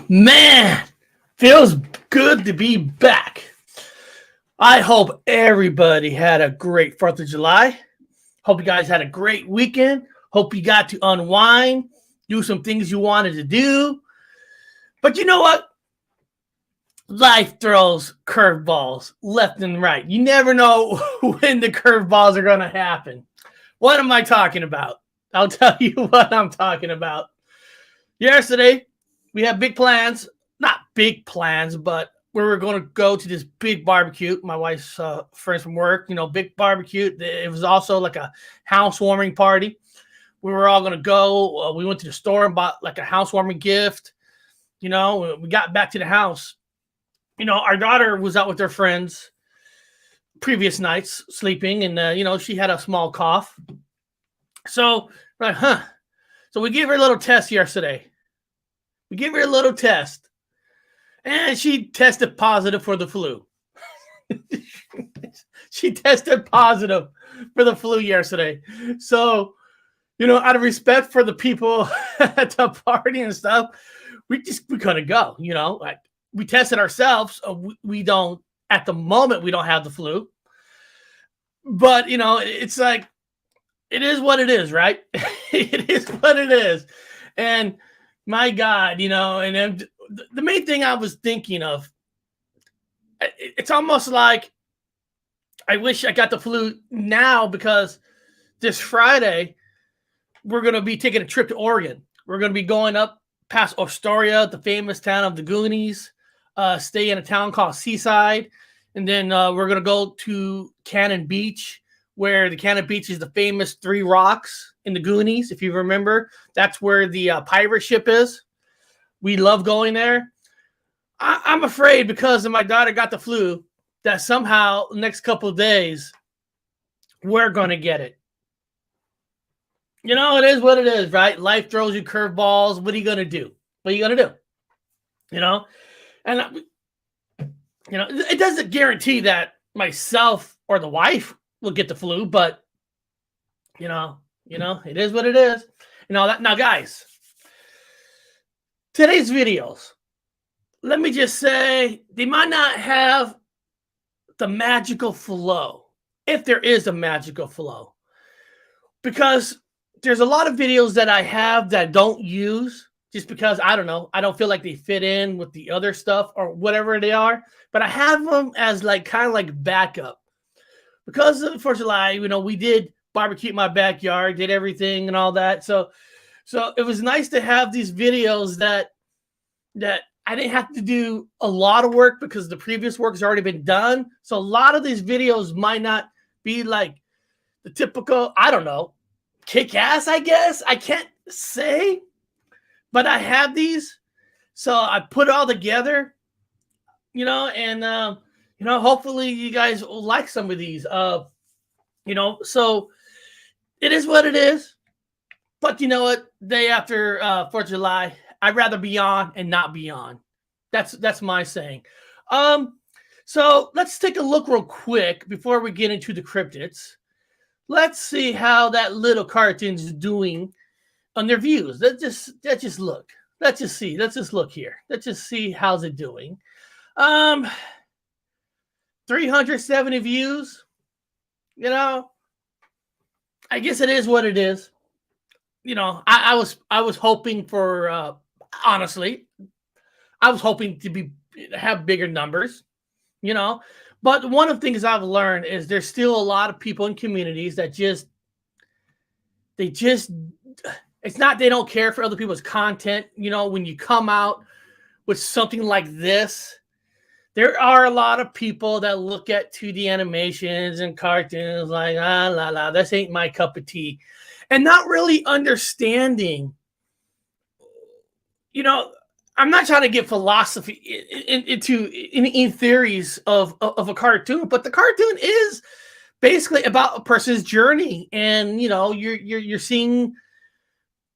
Man, feels good to be back. I hope everybody had a great 4th of July. Hope you guys had a great weekend. Hope you got to unwind, do some things you wanted to do. But you know what? Life throws curveballs left and right. You never know when the curveballs are going to happen. What am I talking about? I'll tell you what I'm talking about. Yesterday, we had big plans. Not big plans, but we were going to go to this big barbecue. My wife's friends from work, big barbecue. It was also like a housewarming party. We were all going to go. We went to the store and bought like a housewarming gift. We got back to the house. Our daughter was out with her friends previous nights sleeping, and, she had a small cough. So, So we gave her a little test yesterday. And she tested positive for the flu. She tested positive for the flu yesterday. So, out of respect for the people at the party and stuff, we couldn't go, like we tested ourselves. We don't, at the moment, we don't have the flu. But, it's like, it is what it is, right? It is what it is. And my God, and then the main thing I was thinking of, it's almost like I wish I got the flu now, because this Friday, we're going to be taking a trip to Oregon. We're going to be going up past Astoria, the famous town of the Goonies, stay in a town called Seaside. And then we're going to go to Cannon Beach, where the Cannon Beach is the famous 3 rocks in the Goonies. If you remember, that's where the pirate ship is. We love going there. I'm afraid, because my daughter got the flu, that somehow the next couple of days, we're going to get it. It is what it is, right? Life throws you curveballs. What are you going to do? And, it doesn't guarantee that myself or the wife will get the flu, but, it is what it is. Now, guys, today's videos, let me just say, they might not have the magical flow, if there is a magical flow, because there's a lot of videos that I have that I don't use just because, I don't know, I don't feel like they fit in with the other stuff or whatever they are, but I have them as kind of like backup. Because of 4th of July, we did barbecue in my backyard, did everything and all that. So it was nice to have these videos that I didn't have to do a lot of work, because the previous work has already been done. So a lot of these videos might not be like the typical, I don't know, kick-ass, I guess. I can't say, but I have these. So I put it all together, and hopefully you guys will like some of these. So it is what it is. But you know what? Day after 4th of July, I'd rather be on and not be on. That's my saying. So let's take a look real quick before we get into the cryptids. Let's see how that little cartoon's doing on their views. Let's just look. Let's just see. Let's just look here. Let's just see how's it doing. 370 views. I guess it is what it is. I was hoping for honestly, I was hoping to have bigger numbers, But one of the things I've learned is there's still a lot of people in communities that it's not they don't care for other people's content. When you come out with something like this, there are a lot of people that look at 2D animations and cartoons like, this ain't my cup of tea. And not really understanding, I'm not trying to get philosophy in theories of a cartoon, but the cartoon is basically about a person's journey. And, you're seeing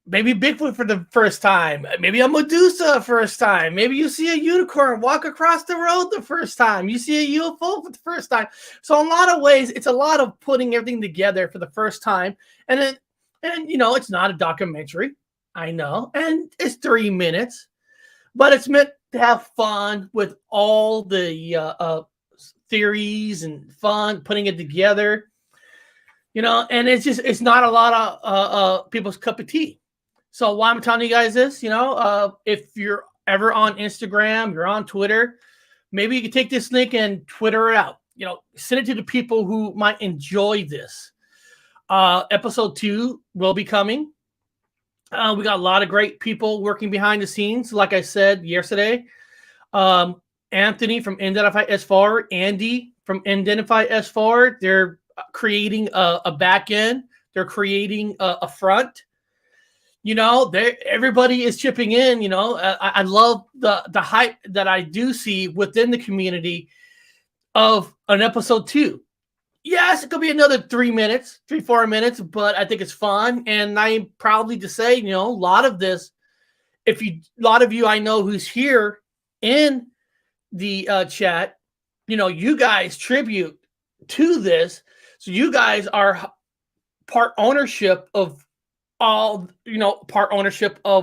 maybe Bigfoot for the first time, maybe a Medusa first time, maybe you see a unicorn walk across the road the first time, you see a UFO for the first time. So in a lot of ways, it's a lot of putting everything together for the first time. And it's not a documentary, I know, and it's 3 minutes. but it's meant to have fun with all the theories and fun putting it together. And it's not a lot of people's cup of tea. So why I'm telling you guys this, if you're ever on Instagram, you're on Twitter, maybe you can take this link and Twitter it out. Send it to the people who might enjoy this. Episode 2 will be coming. We got a lot of great people working behind the scenes. Like I said yesterday, Anthony from Identify as Forward, Andy from Identify as Forward, they're creating a back end. They're creating a front. Everybody is chipping in. I love the hype that I do see within the community of an episode 2. Yes, it could be another 4 minutes, but I think it's fun. And I'm proudly to say, a lot of this, a lot of you I know who's here in the chat, you guys tribute to this. So you guys are part ownership of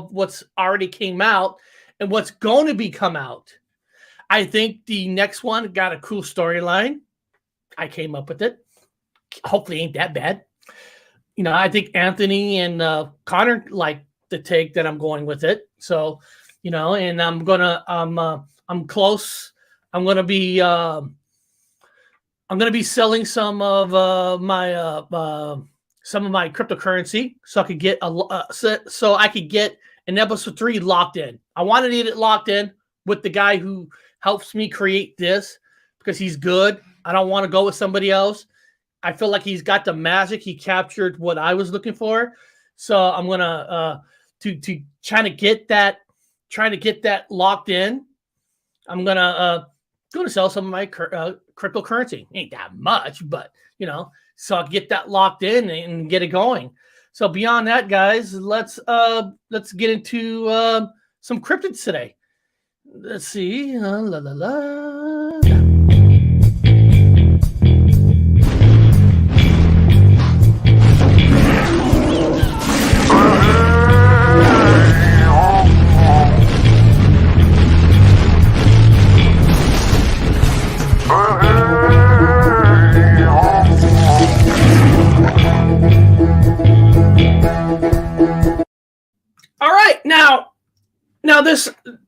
what's already came out and what's going to be come out. I think the next one got a cool storyline. I came up with it. Hopefully ain't that bad. I think Anthony and Connor like the take that I'm going with it. So, and I'm close. I'm gonna be selling some of my cryptocurrency so I could get an episode 3 locked in. I wanted to get it locked in with the guy who helps me create this because he's good. I don't want to go with somebody else. I feel like he's got the magic. He captured what I was looking for. So I'm gonna to trying to get that locked in. I'm gonna sell some of my cryptocurrency. Ain't that much, but so I get that locked in and get it going. So beyond that, guys, let's get into some cryptids today. Let's see.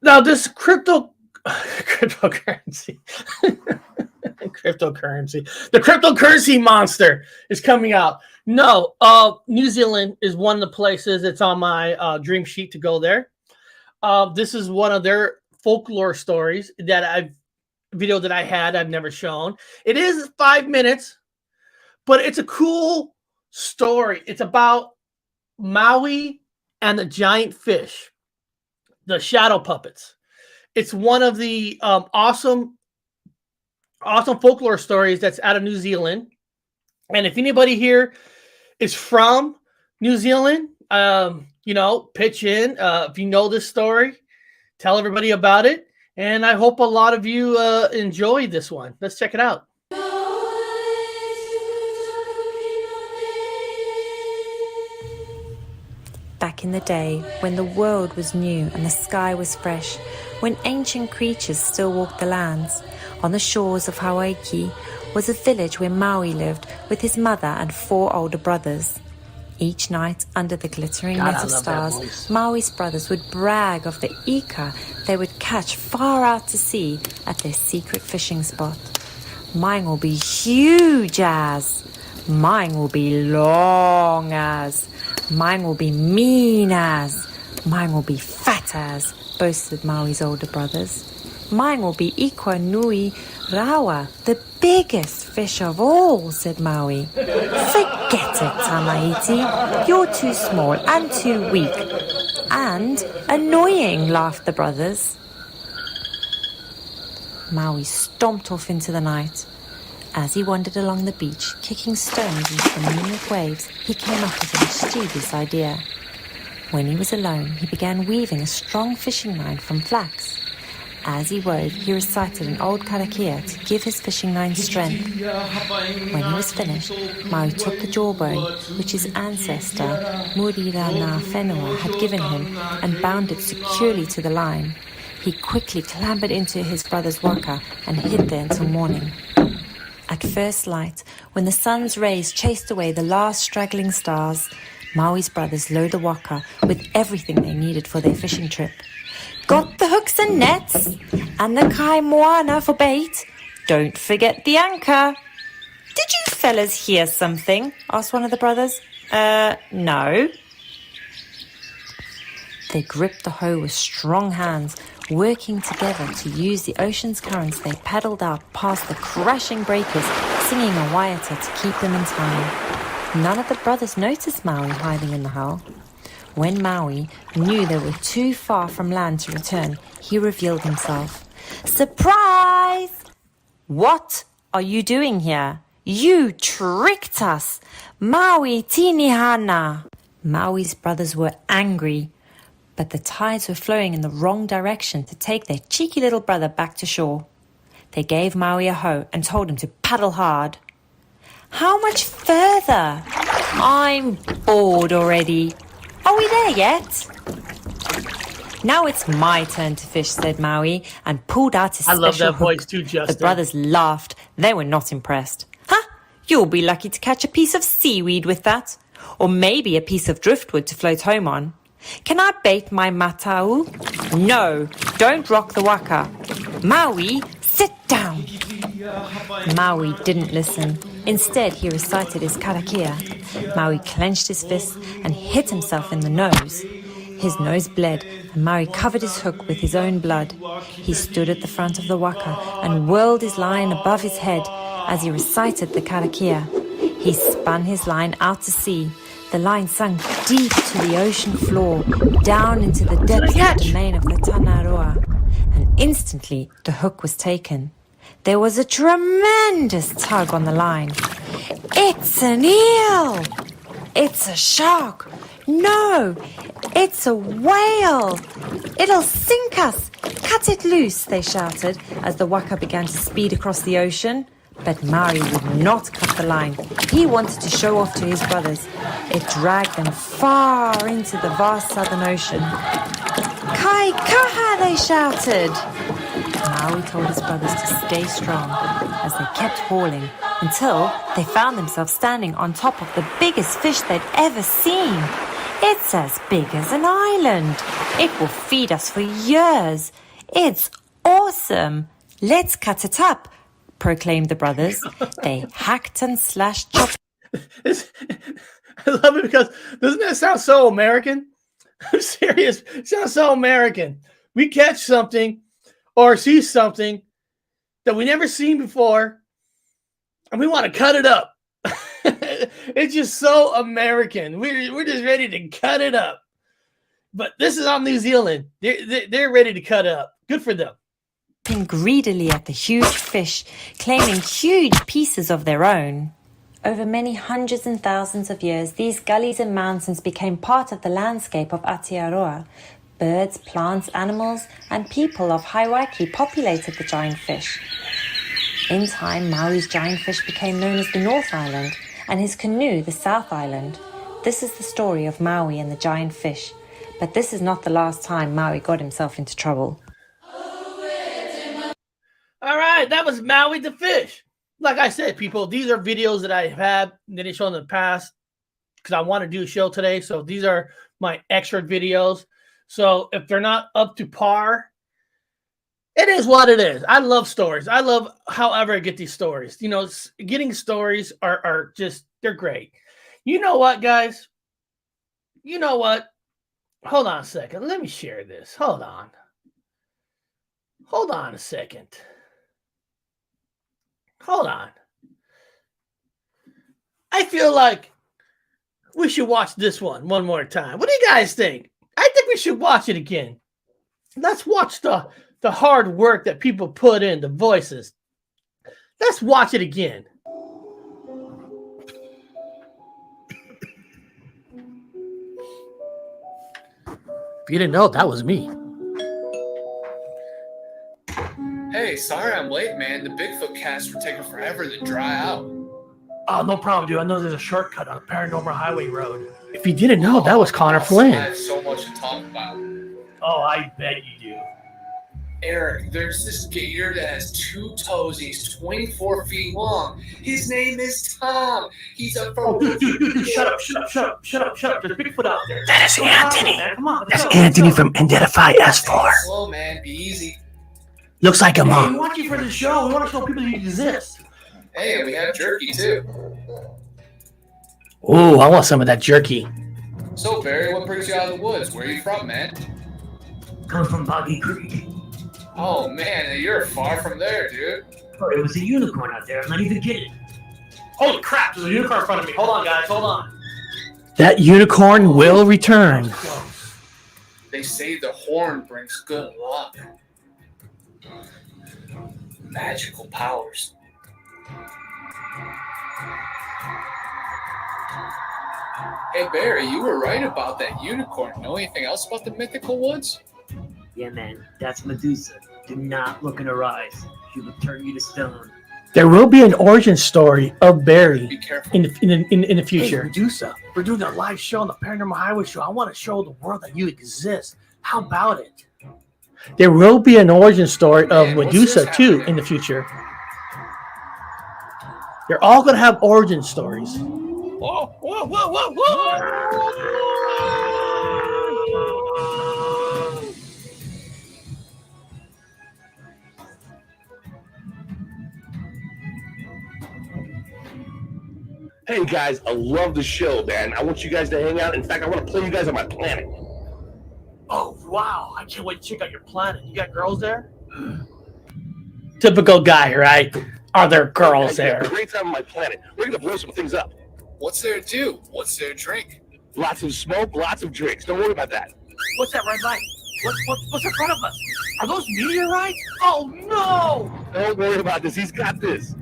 Now this cryptocurrency, the cryptocurrency monster is coming out. No, New Zealand is one of the places. It's on my dream sheet to go there. This is one of their folklore stories that I've never shown. It is 5 minutes, but it's a cool story. It's about Maui and the giant fish, the shadow puppets. It's one of the awesome folklore stories that's out of New Zealand. And if anybody here is from New Zealand, pitch in. If you know this story, tell everybody about it. And I hope a lot of you enjoy this one. Let's check it out. Back in the day, when the world was new and the sky was fresh, when ancient creatures still walked the lands, on the shores of Hawaii was a village where Maui lived with his mother and 4 older brothers. Each night, under the glittering net of stars, Maui's brothers would brag of the ika they would catch far out to sea at their secret fishing spot. Mine will be huge as. Mine will be long as. Mine will be mean as. Mine will be fat as, boasted Maui's older brothers. Mine will be Ikwa Nui Rawa, the biggest fish of all, said Maui. Forget it, Tamahiti. You're too small and too weak. And annoying, laughed the brothers. Maui stomped off into the night. As he wandered along the beach, kicking stones into the moonlit waves, he came up with a mischievous idea. When he was alone, he began weaving a strong fishing line from flax. As he wove, he recited an old karakia to give his fishing line strength. When he was finished, Maui took the jawbone, which his ancestor, Murirana Whenua, had given him, and bound it securely to the line. He quickly clambered into his brother's waka and hid there until morning. At first light, when the sun's rays chased away the last straggling stars, Maui's brothers loaded the waka with everything they needed for their fishing trip. Got the hooks and nets, and the kai moana for bait. Don't forget the anchor. Did you fellas hear something? Asked one of the brothers. No. They gripped the hoe with strong hands. Working together to use the ocean's currents, they paddled out past the crashing breakers, singing a waiata to keep them in time. None of the brothers noticed Maui hiding in the hull. When Maui knew they were too far from land to return, he revealed himself. Surprise! What are you doing here? You tricked us! Maui tinihana! Maui's brothers were angry, but the tides were flowing in the wrong direction to take their cheeky little brother back to shore. They gave Maui a hoe and told him to paddle hard. How much further? I'm bored already. Are we there yet? Now it's my turn to fish, said Maui, and pulled out his special I love that hook. voice too, Justin. The brothers laughed. They were not impressed. Huh? You'll be lucky to catch a piece of seaweed with that. Or maybe a piece of driftwood to float home on. Can I bait my matau? No, don't rock the waka. Maui, sit down. Maui didn't listen. Instead, he recited his karakia. Maui clenched his fist and hit himself in the nose. His nose bled, and Maui covered his hook with his own blood. He stood at the front of the waka and whirled his line above his head as he recited the karakia. He spun his line out to sea. The line sunk deep to the ocean floor, down into the depths of the domain of the Tanaroa. And instantly, the hook was taken. There was a tremendous tug on the line. It's an eel! It's a shark! No! It's a whale! It'll sink us! Cut it loose, they shouted as the waka began to speed across the ocean. But Maui would not cut the line. He wanted to show off to his brothers. It dragged them far into the vast southern ocean. Kai kaha, they shouted. Maui told his brothers to stay strong as they kept hauling until they found themselves standing on top of the biggest fish they'd ever seen. It's as big as an island. It will feed us for years. It's awesome. Let's cut it up, proclaimed the brothers. They hacked and slashed, chopped. I love it because doesn't that sound so American? I'm serious. It sounds so American. We catch something or see something that we never seen before, and we want to cut it up. It's just so American. We're just ready to cut it up. But this is on New Zealand. They're ready to cut it up. Good for them. Greedily at the huge fish, claiming huge pieces of their own. Over many hundreds and thousands of years, these gullies and mountains became part of the landscape of Aotearoa. Birds, plants, animals, and people of Hawaii populated the giant fish. In time, Maui's giant fish became known as the North Island, and his canoe the South Island. This is the story of Maui and the giant fish. But this is not the last time Maui got himself into trouble. All right, that was Maui the fish. Like I said, people, these are videos that I have that I shown in the past because I want to do a show today. So these are my extra videos. So if they're not up to par, it is what it is. I love stories. I love however I get these stories. You know, getting stories are just, they're great. You know what, guys? You know what? Hold on a second. Let me share this. Hold on. Hold on a second. Hold on. I feel like we should watch this one more time. What do you guys think? I think we should watch it again. Let's watch the hard work that people put in, the voices. Let's watch it again. If you didn't know, that was me. Hey, sorry I'm late, man. The Bigfoot casts were taking forever to dry out. Oh, no problem, dude. I know there's a shortcut on Paranormal Highway Road. If you didn't know, that was Connor Flynn. I have so much to talk about. Oh, I bet you do. Eric, there's this gator that has 2 toes. He's 24 feet long. His name is Tom. He's a Dude, shut up. There's Bigfoot out there. That is Anthony. Man. Come on. That's Anthony from Identify S4. slow, man. Be easy. Looks like a We mom. want you for the show. We want to show people you exist. Hey, we have jerky too. Ooh, I want some of that jerky. So, Barry, what brings you out of the woods? Where are you from, man? Come from Boggy Creek. Oh, man, you're far from there, dude. Oh, there was a unicorn out there. I'm not even kidding. Holy crap, there's a unicorn in front of me. Hold on, guys. Hold on. That unicorn will return. They say the horn brings good luck. Magical powers. Hey, Barry, you were right about that unicorn. Know anything else about the mythical woods? Yeah, man, that's Medusa. Do not look in her eyes. She will turn you to stone. There will be an origin story of Barry Be careful. in the Hey, future. Medusa, we're doing a live show on the Paranormal Highway Show. I want to show the world that you exist. How about it? There will be an origin story of Man, what's Medusa this too happening? in the future. They're all gonna have origin stories. Whoa, whoa, whoa, whoa, whoa! Hey guys, I love the show, man. I want you guys to hang out. In fact, I want to play you guys on my planet. Oh, wow. I can't wait to check out your planet. You got girls there? Typical guy, right? Are there girls Guys, there? have a great time on my planet. We're gonna blow some things up. What's there to do? What's there to drink? Lots of smoke, lots of drinks. Don't worry about that. What's that red light? What's in front of us? Are those meteorites? Oh, no! Don't worry about this. He's got this.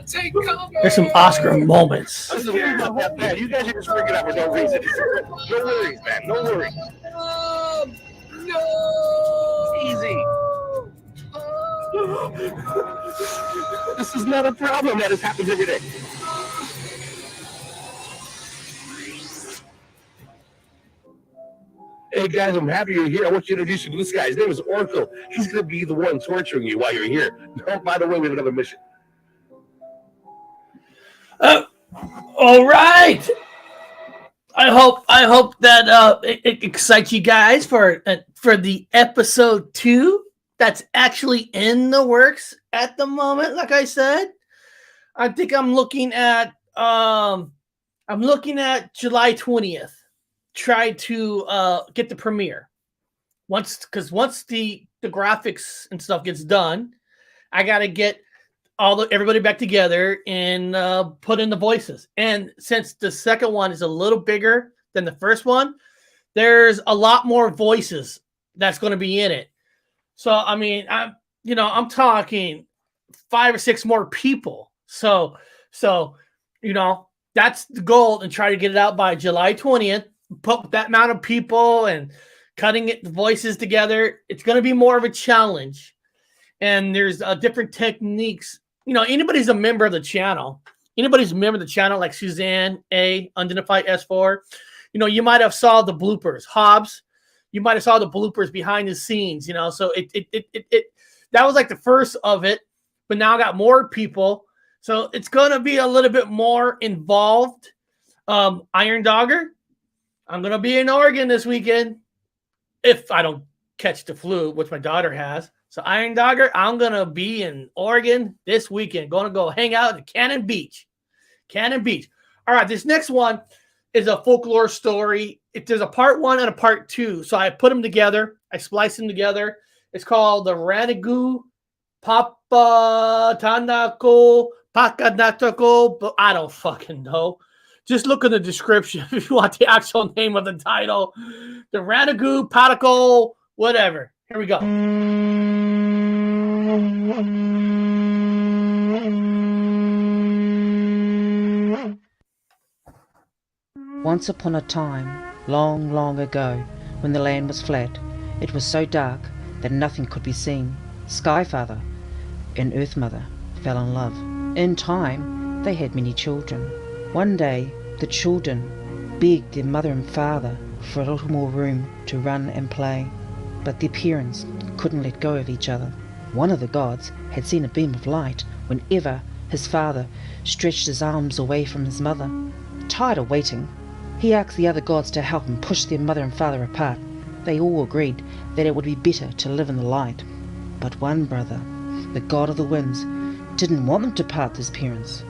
Take cover! There's some Oscar moments. Listen, we're not that bad. You guys are just freaking out for no reason. No worries, man. No worries. No! Easy. This is not a problem. That has happens every day. Hey guys, I'm happy you're here. I want you to introduce you to this guy. His name is Oracle. He's going to be the one torturing you while you're here. Oh, by the way, we have another mission. All right. I hope that it excites you guys for the episode 2 that's actually in the works at the moment. Like I said, I think I'm looking at July 20th. Try to get the premiere once the graphics and stuff gets done. I gotta get everybody back together and put in the voices. And since the second one is a little bigger than the first one, there's a lot more voices that's going to be in it. So I mean, I'm talking 5 or 6 more people. So that's the goal, and try to get it out by July 20th. Put that amount of people and cutting the voices together. It's going to be more of a challenge. And there's different techniques. Anybody's a member of the channel. Like Suzanne A, Unidentified S4. You might have saw the bloopers. Hobbs, you might have saw the bloopers behind the scenes. So it that was like the first of it, but now I got more people, so it's gonna be a little bit more involved. Iron Dogger, I'm gonna be in Oregon this weekend if I don't catch the flu, which my daughter has. So Iron Dogger, I'm going to be in Oregon this weekend. Going to go hang out at Cannon Beach. All right, this next one is a folklore story. There's a part 1 and a part 2. So I put them together. I spliced them together. It's called the Ranginui Papatuanuku, but I don't fucking know. Just look in the description if you want the actual name of the title. The Ranginui Papatuanuku, whatever. Here we go. Once upon a time, long, long ago, when the land was flat, it was so dark that nothing could be seen. Skyfather and Earthmother fell in love. In time, they had many children. One day, the children begged their mother and father for a little more room to run and play. but their parents couldn't let go of each other. One of the gods had seen a beam of light whenever his father stretched his arms away from his mother. Tired of waiting, he asked the other gods to help him push their mother and father apart. They all agreed that it would be better to live in the light. But one brother, the god of the winds, didn't want them to part his parents.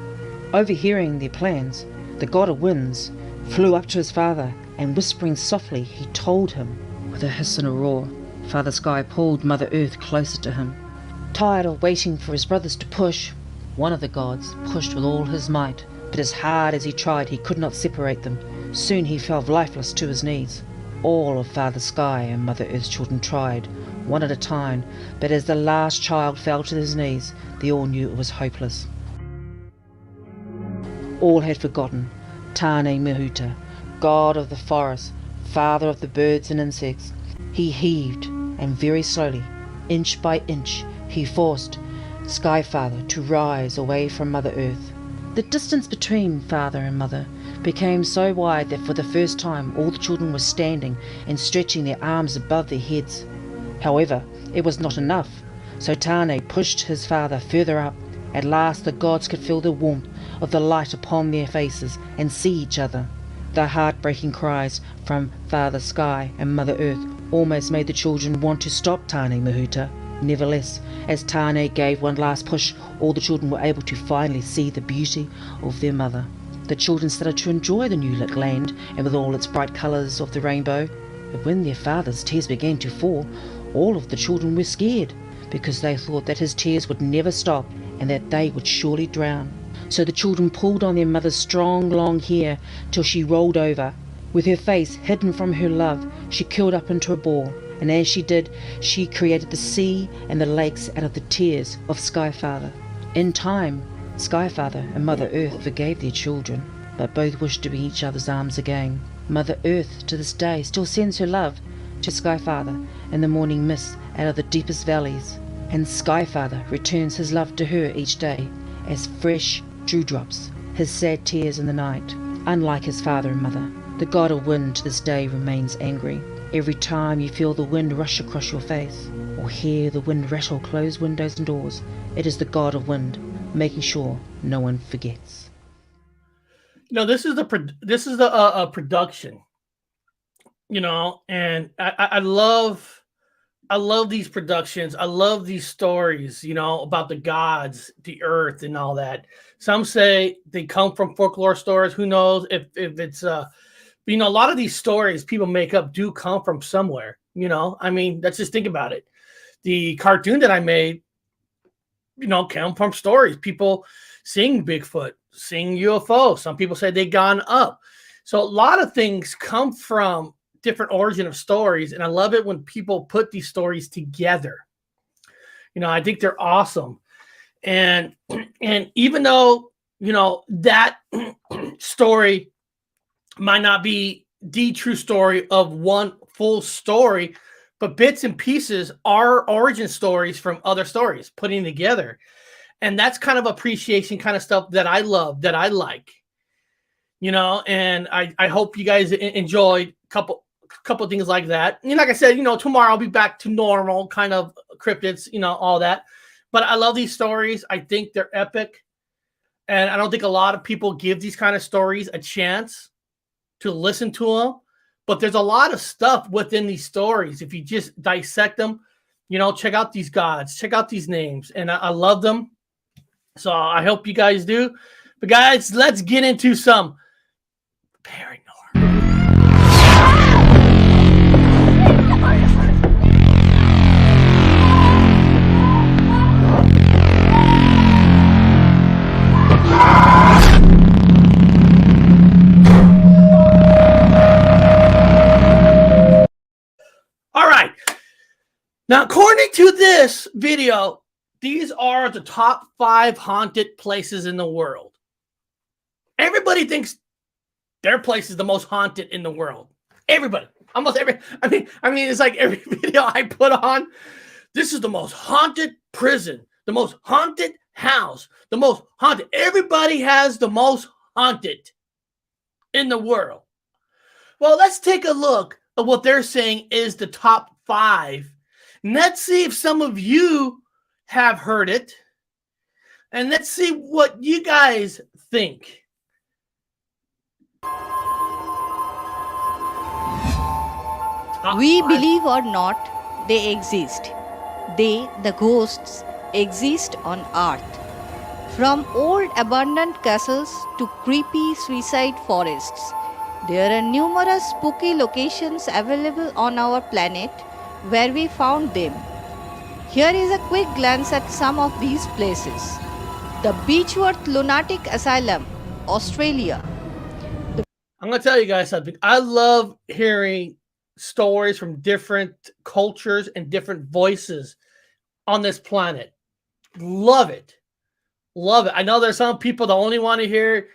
Overhearing their plans, the god of winds flew up to his father and, whispering softly, he told him. With a hiss and a roar, Father Sky pulled Mother Earth closer to him. Tired of waiting for his brothers to push, one of the gods pushed with all his might, but as hard as he tried, he could not separate them. Soon he fell lifeless to his knees. All of Father Sky and Mother Earth's children tried, one at a time, but as the last child fell to his knees, they all knew it was hopeless. All had forgotten Tane Mahuta, god of the forest, father of the birds and insects. He heaved, and very slowly, inch by inch, he forced Skyfather to rise away from Mother Earth. The distance between father and mother became so wide that for the first time all the children were standing and stretching their arms above their heads. However, it was not enough, so Tane pushed his father further up. At last the gods could feel the warmth of the light upon their faces and see each other. The heartbreaking cries from Father Sky and Mother Earth almost made the children want to stop Tane Mahuta. Nevertheless, as Tane gave one last push, all the children were able to finally see the beauty of their mother. The children started to enjoy the new lit land and with all its bright colours of the rainbow. But when their father's tears began to fall, all of the children were scared, because they thought that his tears would never stop and that they would surely drown. So the children pulled on their mother's strong long hair till she rolled over. With her face hidden from her love, she curled up into a ball, and as she did, she created the sea and the lakes out of the tears of Skyfather. In time, Skyfather and Mother Earth forgave their children, but both wished to be in each other's arms again. Mother Earth, to this day, still sends her love to Skyfather in the morning mist out of the deepest valleys, and Skyfather returns his love to her each day as fresh dewdrops, his sad tears in the night. Unlike his father and mother, the god of wind to this day remains angry. Every time you feel the wind rush across your face, or hear the wind rattle closed windows and doors, it is the god of wind, making sure no one forgets. This is the production, and I love these productions. I love these stories, about the gods, the earth, and all that. Some say they come from folklore stories. Who knows if it's a lot of these stories people make up do come from somewhere. Let's just think about it. The cartoon that I made, came from stories. People seeing Bigfoot, seeing UFO. Some people say they gone up. So a lot of things come from different origin of stories, and I love it when people put these stories together. I think they're awesome. And even though, that story might not be the true story of one full story, but bits and pieces are origin stories from other stories putting together. And that's kind of appreciation kind of stuff that I love, that I like, and I hope you guys enjoyed a couple things like that. And like I said, tomorrow I'll be back to normal kind of cryptids, all that. But I love these stories. I think they're epic. And I don't think a lot of people give these kind of stories a chance to listen to them. But there's a lot of stuff within these stories. If you just dissect them, check out these gods, check out these names. And I love them. So I hope you guys do. But guys, let's get into some paranormal. All right. Now, according to this video, these are the top 5 haunted places in the world. Everybody thinks their place is the most haunted in the world. Everybody. Almost every. I mean, it's like every video I put on. This is the most haunted prison, the most haunted house, the most haunted. Everybody has the most haunted in the world. Well, let's take a look of what they're saying is the top 5. And let's see if some of you have heard it. And let's see what you guys think. We believe or not, they exist. They, the ghosts, exist on Earth. From old abandoned castles to creepy suicide forests, there are numerous spooky locations available on our planet where we found them. Here is a quick glance at some of these places. The Beechworth Lunatic Asylum, Australia. I'm going to tell you guys something. I love hearing stories from different cultures and different voices on this planet. Love it. Love it. I know there's some people that only want to hear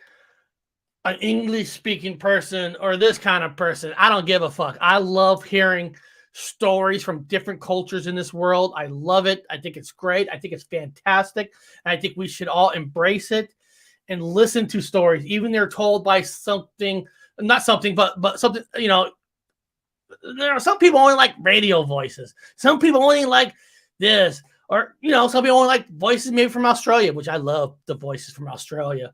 an English speaking person or this kind of person. I don't give a fuck. I love hearing stories from different cultures in this world. I love it. I think it's great. I think it's fantastic. And I think we should all embrace it and listen to stories, even they're told by something, not something, but something, you know, there are some people only like radio voices. Some people only like this, or, you know, some people only like voices maybe from Australia, which I love the voices from Australia.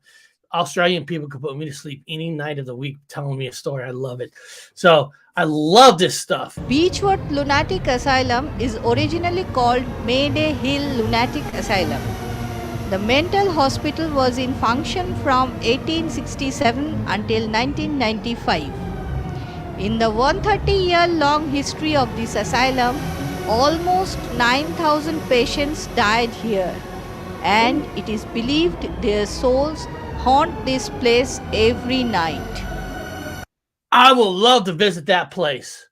Australian people could put me to sleep any night of the week telling me a story. I love it. So I love this stuff. Beechworth Lunatic Asylum is originally called Mayday Hill Lunatic Asylum. The mental hospital was in function from 1867 until 1995. In the 130-year-long history of this asylum, almost 9,000 patients died here, and it is believed their souls haunt this place every night. I will love to visit that place.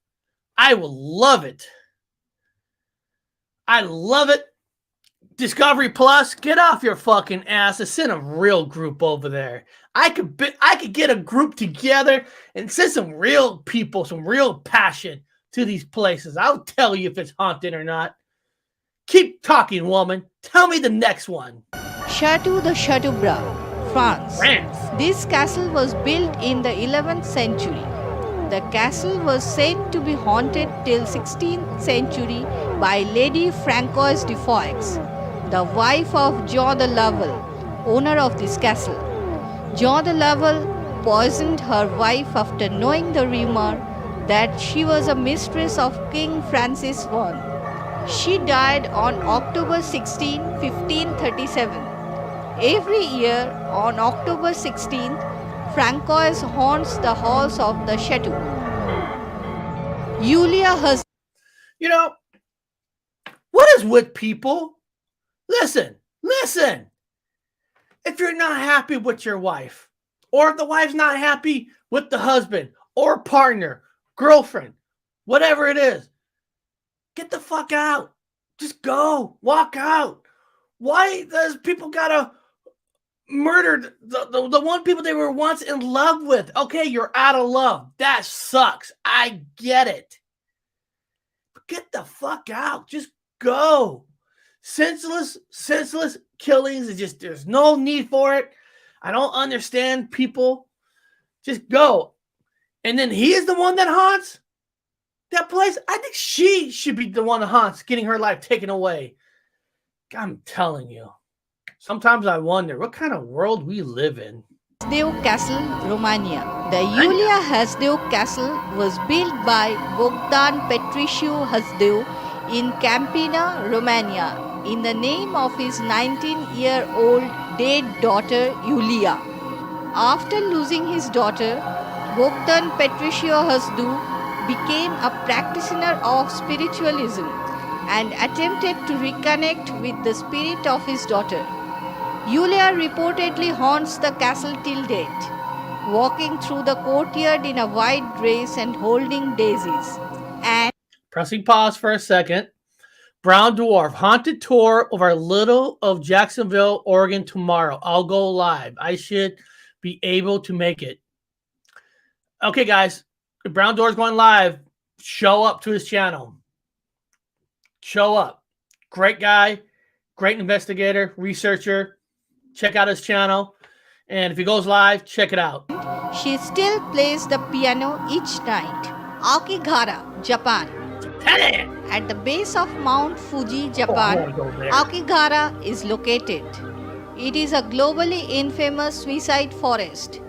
I will love it. I love it. Discovery Plus, get off your fucking ass and send a real group over there. I could get a group together and send some real people, some real passion to these places. I'll tell you if it's haunted or not. Keep talking, woman. Tell me the next one. Chateau de Chateaubriand, France. This castle was built in the 11th century. The castle was said to be haunted till 16th century by Lady Francoise de Foix, the wife of John the Lovell, owner of this castle. John the Lovell poisoned her wife after knowing the rumor that she was a mistress of King Francis I. She died on October 16, 1537. Every year on October 16th, Francoise haunts the halls of the chateau. Julia has... You know, what is with people? Listen. If you're not happy with your wife, or if the wife's not happy with the husband, or partner, girlfriend, whatever it is, get the fuck out. Just go. Walk out. Why does people gotta murder the one people they were once in love with? Okay, you're out of love. That sucks. I get it. But get the fuck out. Just go. Senseless killings. It's just, there's no need for it. I don't understand people. Just go. And then he is the one that haunts that place. I think she should be the one that haunts, getting her life taken away. I'm telling you. Sometimes I wonder what kind of world we live in. Hasdeu Castle, Romania. The Iulia Hasdeu Castle was built by Bogdan Petriciu Hasdeu in Campina, Romania, in the name of his 19-year-old dead daughter Iulia. After losing his daughter, Bogdan Petriciu Hasdeu became a practitioner of spiritualism and attempted to reconnect with the spirit of his daughter. Iulia reportedly haunts the castle till date, walking through the courtyard in a white dress and holding daisies. And pressing pause for a second. Brown Dwarf, haunted tour of our Little of Jacksonville, Oregon tomorrow. I'll go live. I should be able to make it. Okay, guys. If Brown Dwarf's going live, show up to his channel. Show up. Great guy. Great investigator, researcher. Check out his channel. And if he goes live, check it out. She still plays the piano each night. Akigahara, Japan. Hey! At the base of Mount Fuji, Oh, I Japan, wanna go there. Akigahara is located. It is a globally infamous suicide forest.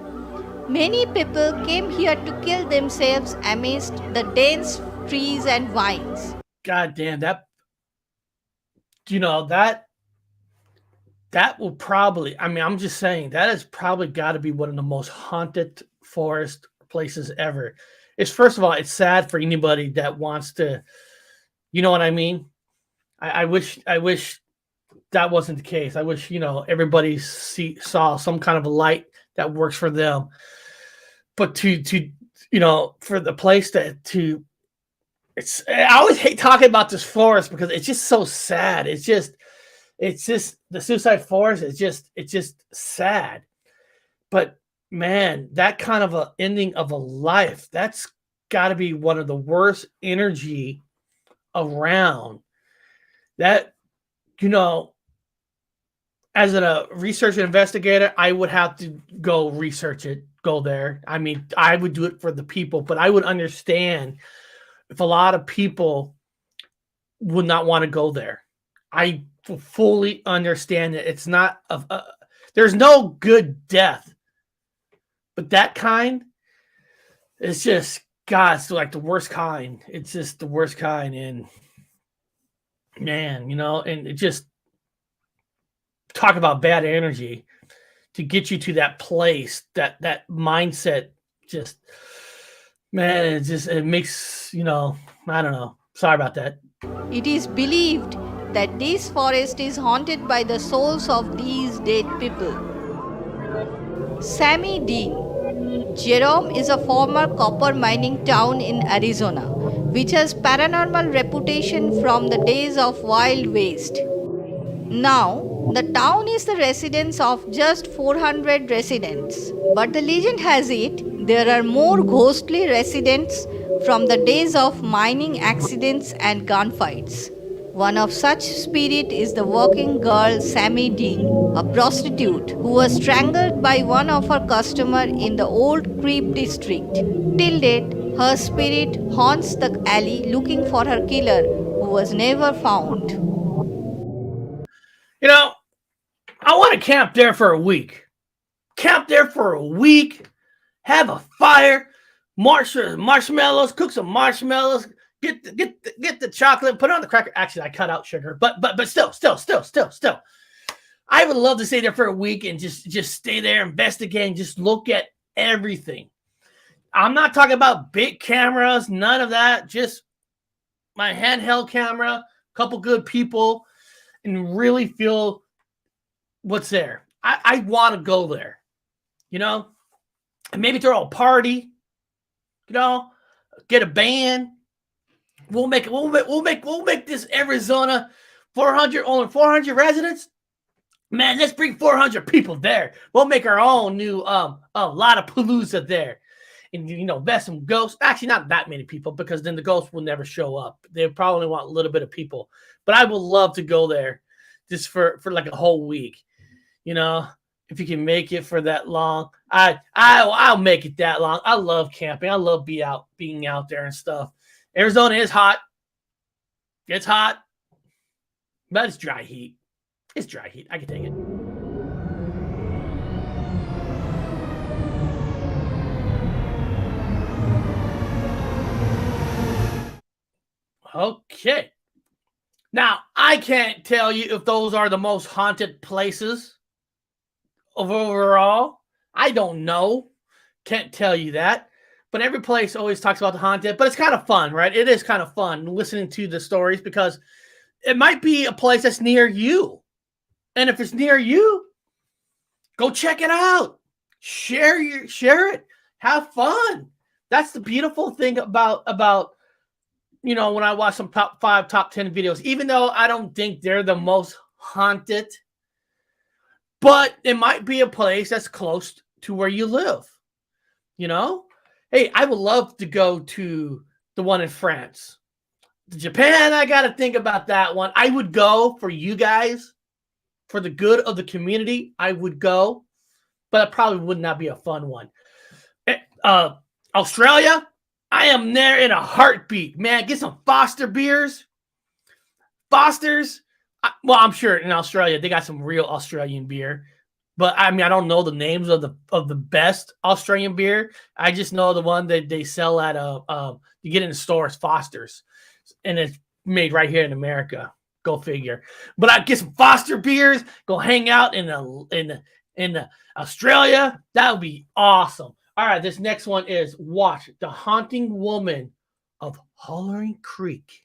Many people came here to kill themselves amidst the dense trees and vines. God damn, that will probably, I mean, I'm just saying, that has probably got to be one of the most haunted forest places ever. It's, first of all, it's sad for anybody that wants to, you know what I mean? I wish that wasn't the case. I wish, everybody saw some kind of a light that works for them. But to for the place I always hate talking about this forest because it's just so sad. It's just the suicide forest. It's just sad. But man, that kind of a ending of a life, that's got to be one of the worst energy around. That, as a research investigator, I would have to go research it, go there. I mean, I would do it for the people, but I would understand if a lot of people would not want to go there. I fully understand it. It's not there's no good death, but that kind is just, God, it's like the worst kind. It's just the worst kind. And man, and it just, talk about bad energy to get you to that place, that mindset. Just, man, it makes, I don't know. Sorry about that. It is believed that this forest is haunted by the souls of these dead people. Sammy Dean. Jerome is a former copper mining town in Arizona, which has paranormal reputation from the days of Wild West. Now, the town is the residence of just 400 residents, but the legend has it there are more ghostly residents from the days of mining accidents and gunfights. One of such spirit is the working girl Sammy Dean, a prostitute who was strangled by one of her customers in the Old Creep district. Till date, her spirit haunts the alley looking for her killer, who was never found. I want to camp there for a week. Camp there for a week, have a fire, marshmallows, cook some marshmallows, get the chocolate, put it on the cracker. Actually, I cut out sugar, but still. I would love to stay there for a week and just stay there, investigate, and just look at everything. I'm not talking about big cameras, none of that. Just my handheld camera, a couple good people, and really feel what's there. I want to go there, and maybe throw a party, get a band. We'll make this Arizona 400, only 400 residents. Man, let's bring 400 people there. We'll make our own new Lollapalooza there. And invest some ghosts. Actually, not that many people, because then the ghosts will never show up. They probably want a little bit of people. But I would love to go there just for like a whole week. If you can make it for that long, I'll make it that long. I love camping. I love being out there and stuff. Arizona is hot. It's hot, but it's dry heat. It's dry heat. I can take it. Okay. Now, I can't tell you if those are the most haunted places of overall. I don't know. Can't tell you that. But every place always talks about the haunted. But it's kind of fun, right? It is kind of fun listening to the stories because it might be a place that's near you. And if it's near you, go check it out. Share it. Have fun. That's the beautiful thing about when I watch some top 5, top 10 videos, even though I don't think they're the most haunted, but it might be a place that's close to where you live. Hey, I would love to go to the one in France. Japan, I got to think about that one. I would go for you guys, for the good of the community. I would go, but it probably would not be a fun one. Australia, I am there in a heartbeat, man. Get some Foster beers. Foster's. Well, I'm sure in Australia they got some real Australian beer, but I mean I don't know the names of the best Australian beer. I just know the one that they sell at you get in the stores, Foster's, and it's made right here in America. Go figure. But I get some Foster beers. Go hang out in Australia. That would be awesome. All right, this next one is watch The Haunting Woman of Hollering Creek.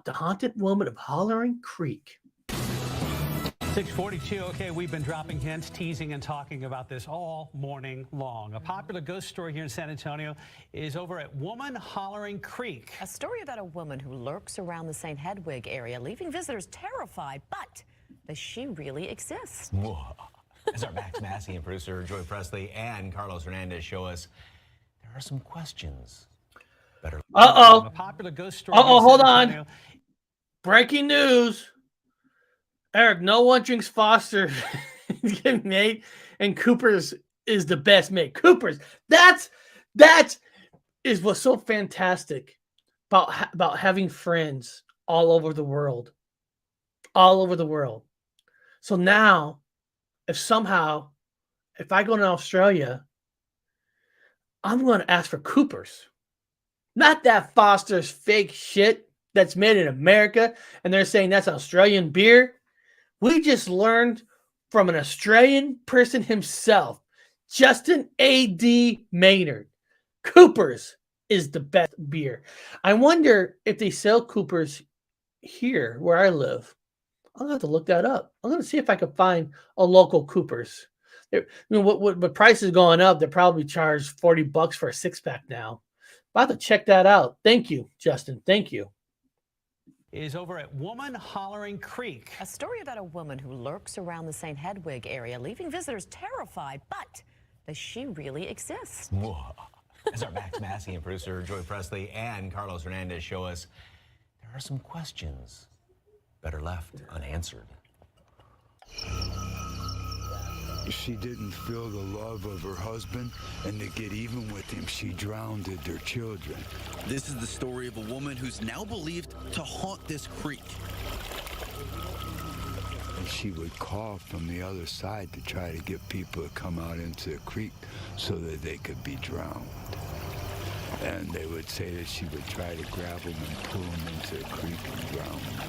The Haunted Woman of Hollering Creek. 6:42. Okay, we've been dropping hints, teasing, and talking about this all morning long. A popular ghost story here in San Antonio is over at Woman Hollering Creek. A story about a woman who lurks around the St. Hedwig area, leaving visitors terrified. But does she really exist? As our Max Massey and producer Joy Presley and Carlos Hernandez show us, there are some questions. Uh-oh. A popular ghost story. Hold on. Breaking news. Eric, no one drinks Foster made, and Cooper's is the best made. Cooper's. That is what's so fantastic about having friends all over the world. All over the world. So now, if I go to Australia, I'm going to ask for Cooper's. Not that Foster's fake shit that's made in America, and they're saying that's Australian beer. We just learned from an Australian person himself, Justin A.D. Maynard. Cooper's is the best beer. I wonder if they sell Cooper's here where I live. I'll have to look that up. I'm going to see if I can find a local Cooper's. What price is going up? They probably charge $40 for a 6-pack now. I'll have to check that out. Thank you, Justin. Thank you. Is over at Woman Hollering Creek. A story about a woman who lurks around the St. Hedwig area, leaving visitors terrified. But does she really exist? As our Max Massey and producer Joy Presley and Carlos Hernandez show us, there are some questions better left unanswered. She didn't feel the love of her husband, and to get even with him, she drowned their children. This is the story of a woman who's now believed to haunt this creek. And she would call from the other side to try to get people to come out into the creek so that they could be drowned. And they would say that she would try to grab them and pull them into the creek and drown them.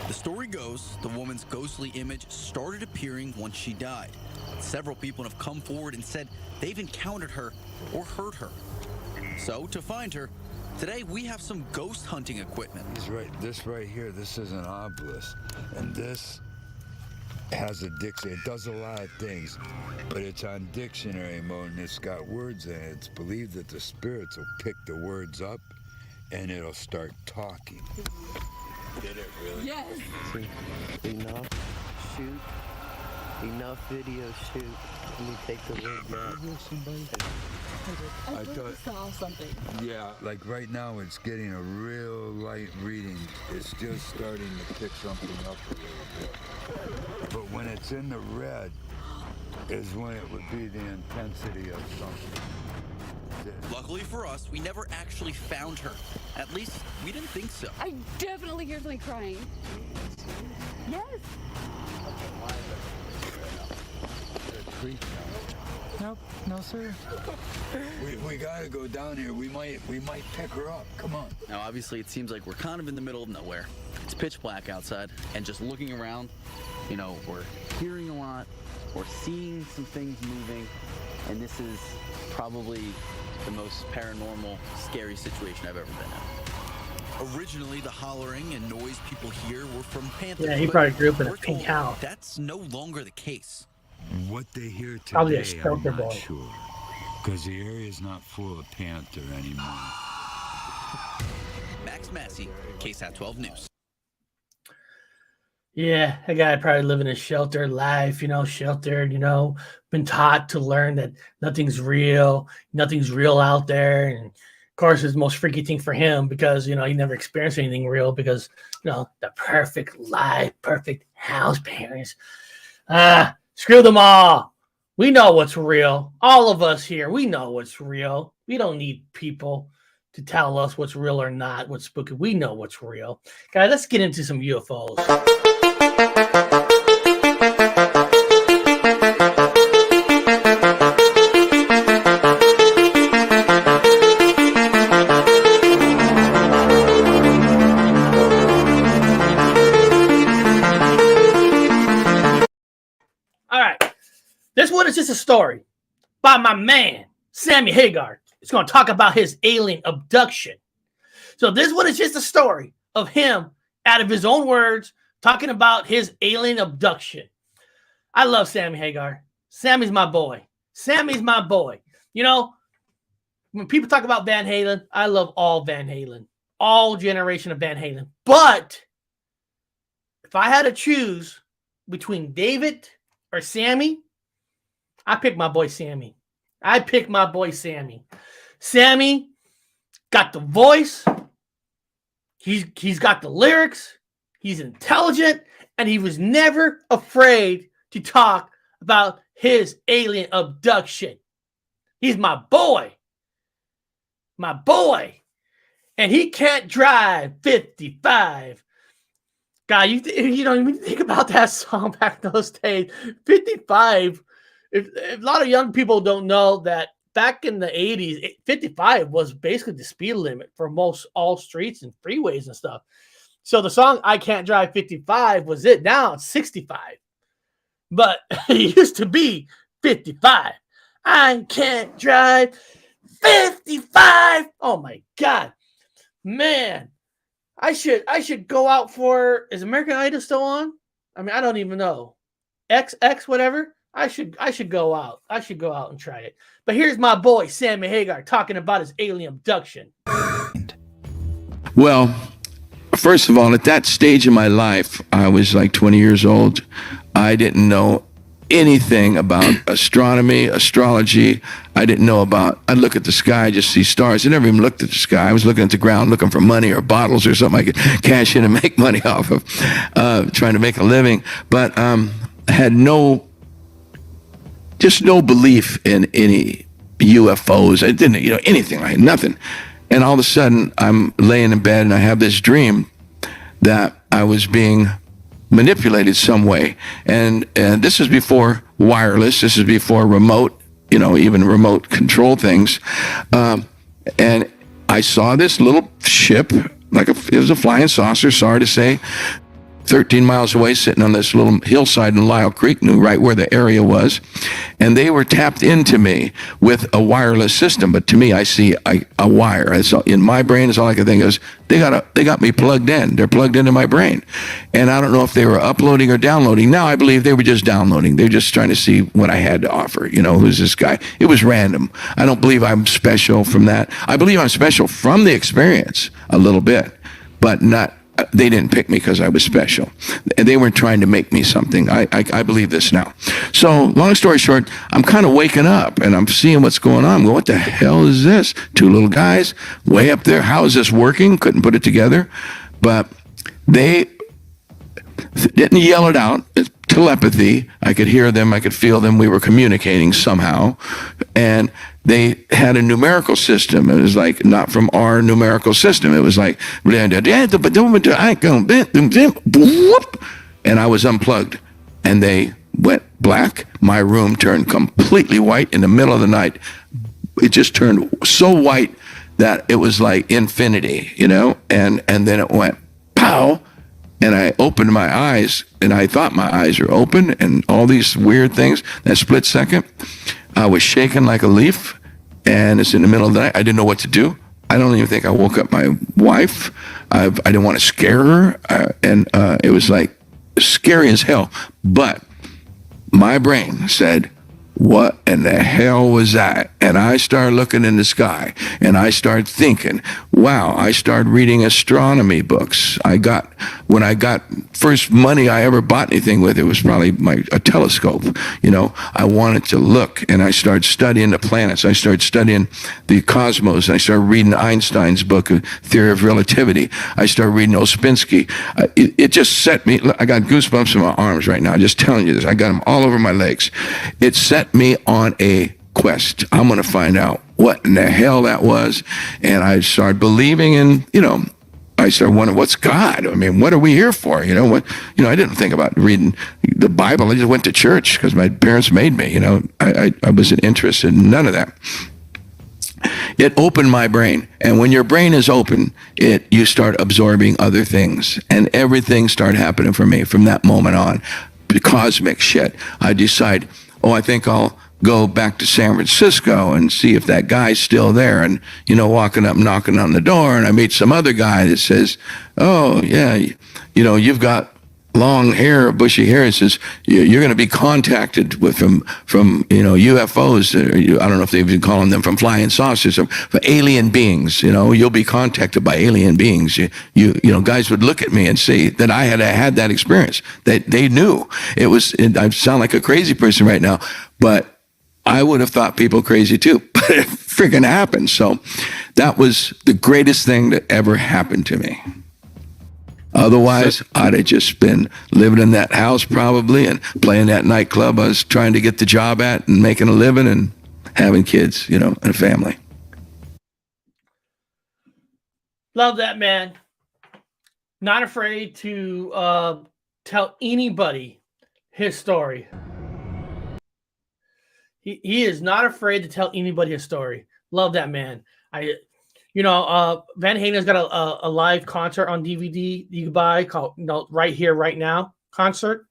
The story goes, the woman's ghostly image started appearing once she died. Several people have come forward and said they've encountered her or heard her. So, to find her, today we have some ghost hunting equipment. This right here, this is an obelisk. And this has a dictionary. It does a lot of things, but it's on dictionary mode and it's got words in it. It's believed that the spirits will pick the words up and it'll start talking. Did it really? Yes. Enough shoot. Enough video shoot. Let me take the word back. I thought saw something. Yeah, like right now it's getting a real light reading. It's just starting to pick something up a little bit. But when it's in the red is when it would be the intensity of something. Luckily for us, we never actually found her. At least, we didn't think so. I definitely hear something crying. Yes. Nope, no sir. We gotta go down here. We might pick her up. Come on. Now, obviously, it seems like we're kind of in the middle of nowhere. It's pitch black outside, and just looking around, you know, we're hearing a lot, we're seeing some things moving, and this is probably the most paranormal, scary situation I've ever been in. Originally, the hollering and noise people hear were from panthers. Yeah, he probably grew up in a pink house. That's no longer the case. What they hear today, Probably a I'm shelter not boy. sure, because the area's not full of panther anymore. Max Massey, KSAT 12 News. Yeah, a guy probably living a sheltered life, sheltered, been taught to learn that nothing's real out there. And of course, it's the most freaky thing for him because, he never experienced anything real because, the perfect life, perfect house parents. Screw them all. We know what's real. All of us here, we know what's real. We don't need people to tell us what's real or not, what's spooky. We know what's real. Guys, let's get into some UFOs. All right. This one is just a story by my man, Sammy Hagar. It's going to talk about his alien abduction. So this one is just a story of him, out of his own words, talking about his alien abduction. I love Sammy Hagar. Sammy's my boy. Sammy's my boy. You know, when people talk about Van Halen, I love all Van Halen, all generation of Van Halen. But if I had to choose between David or Sammy, I pick my boy Sammy. I pick my boy Sammy. Sammy got the voice. He's got the lyrics. He's intelligent, and he was never afraid to talk about his alien abduction. He's my boy. My boy. And he can't drive 55. God, you don't even think about that song back in those days. 55. If a lot of young people don't know that back in the 80s, 55 was basically the speed limit for most all streets and freeways and stuff. So the song I Can't Drive 55 was it. Now it's 65. But it used to be 55. I can't drive 55. Oh my God. Man. I should go out for, is American Idol still on? I mean, I don't even know. X whatever. I should go out. I should go out and try it. But here's my boy Sammy Hagar talking about his alien abduction. Well, first of all, at that stage of my life, I was like 20 years old. I didn't know anything about astronomy, astrology. I didn't know about, I'd look at the sky, just see stars. I never even looked at the sky. I was looking at the ground, looking for money or bottles or something I could cash in and make money off of, trying to make a living. But I had no belief in any UFOs. I didn't, anything, like nothing. And all of a sudden, I'm laying in bed and I have this dream that I was being manipulated some way. And this is before wireless. This is before remote, even remote control things. And I saw this little ship, it was a flying saucer, sorry to say, 13 miles away, sitting on this little hillside in Lyle Creek, knew right where the area was. And they were tapped into me with a wireless system. But to me, I see a wire. In my brain, is all I can think is, they got me plugged in. They're plugged into my brain. And I don't know if they were uploading or downloading. Now I believe they were just downloading. They're just trying to see what I had to offer. Who's this guy? It was random. I don't believe I'm special from that. I believe I'm special from the experience a little bit, but not. They didn't pick me because I was special. They weren't trying to make me something. I believe this now. So long story short, I'm kind of waking up and I'm seeing what's going on. I'm going, what the hell is this? Two little guys way up there. How is this working? Couldn't put it together. But they didn't yell it out. It's telepathy. I could hear them. I could feel them. We were communicating somehow. And they had a numerical system. It was like not from our numerical system. It was like, and I was unplugged. And they went black. My room turned completely white in the middle of the night. It just turned so white that it was like infinity, and then it went pow. And I opened my eyes, and I thought my eyes were open, and all these weird things. That split second, I was shaking like a leaf, and it's in the middle of the night. I didn't know what to do. I don't even think I woke up my wife. I didn't want to scare her, and it was like scary as hell. But my brain said, what in the hell was that? And I started looking in the sky, and I started thinking, wow. I started reading astronomy books. When I got first money I ever bought anything with, it was probably a telescope. I wanted to look, and I started studying the planets. I started studying the cosmos. And I started reading Einstein's book, Theory of Relativity. I started reading Ouspensky. It just set me, I got goosebumps in my arms right now, just telling you this. I got them all over my legs. It set me on a quest. I'm going to find out what in the hell that was. And I started believing in, I started wondering, what's God? I mean, what are we here for? I didn't think about reading the Bible. I just went to church because my parents made me, I wasn't interested in none of that. It opened my brain. And when your brain is open, you start absorbing other things. And everything started happening for me from that moment on. The cosmic shit. I decide, I think I'll go back to San Francisco and see if that guy's still there. And, walking up, knocking on the door, and I meet some other guy that says, oh, yeah, you've got long hair, bushy hair. It says, you're going to be contacted from UFOs. I don't know if they've been calling them from flying saucers, or for alien beings. You'll be contacted by alien beings. Guys would look at me and say that I had that experience, that they knew. I sound like a crazy person right now, but I would have thought people crazy too, but it freaking happened. So that was the greatest thing that ever happened to me. Otherwise, I'd have just been living in that house probably and playing that nightclub I was trying to get the job at and making a living and having kids, and a family. Love that, man. Not afraid to tell anybody his story. He is not afraid to tell anybody his story. Love that, man. Van Halen's got a live concert on DVD you can buy called Right Here, Right Now concert.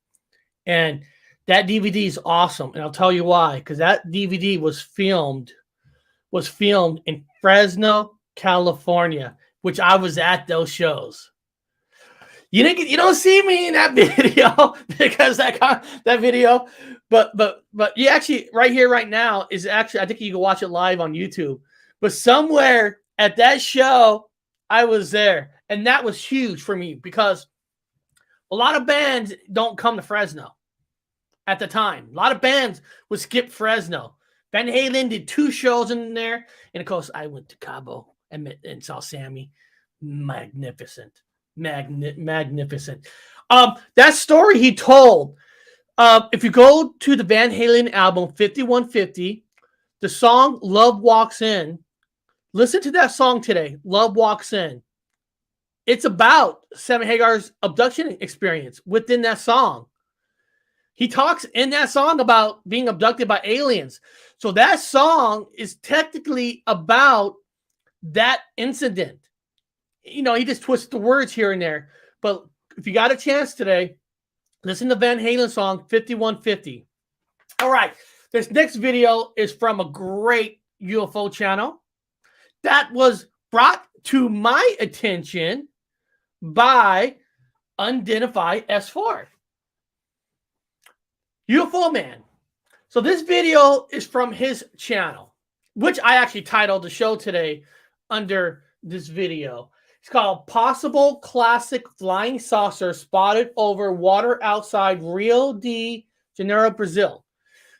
And that DVD is awesome. And I'll tell you why. Because that DVD was filmed in Fresno, California, which I was at those shows. You don't see me in that video because that video, but you actually Right Here, Right Now is actually, I think you can watch it live on YouTube. But somewhere at that show, I was there, and that was huge for me because a lot of bands don't come to Fresno at the time. A lot of bands would skip Fresno. Van Halen did 2 shows in there, and of course, I went to Cabo and saw Sammy. Magnificent. Magnificent. That story he told, if you go to the Van Halen album 5150, the song Love Walks In, listen to that song today, Love Walks In. It's about Sammy Hagar's abduction experience within that song. He talks in that song about being abducted by aliens. So that song is technically about that incident. He just twists the words here and there. But if you got a chance today, listen to Van Halen song 5150. All right. This next video is from a great UFO channel that was brought to my attention by Unidentified S4. UFO Man. So this video is from his channel, which I actually titled the show today under this video. It's called Possible Classic Flying Saucer Spotted Over Water Outside Rio de Janeiro, Brazil.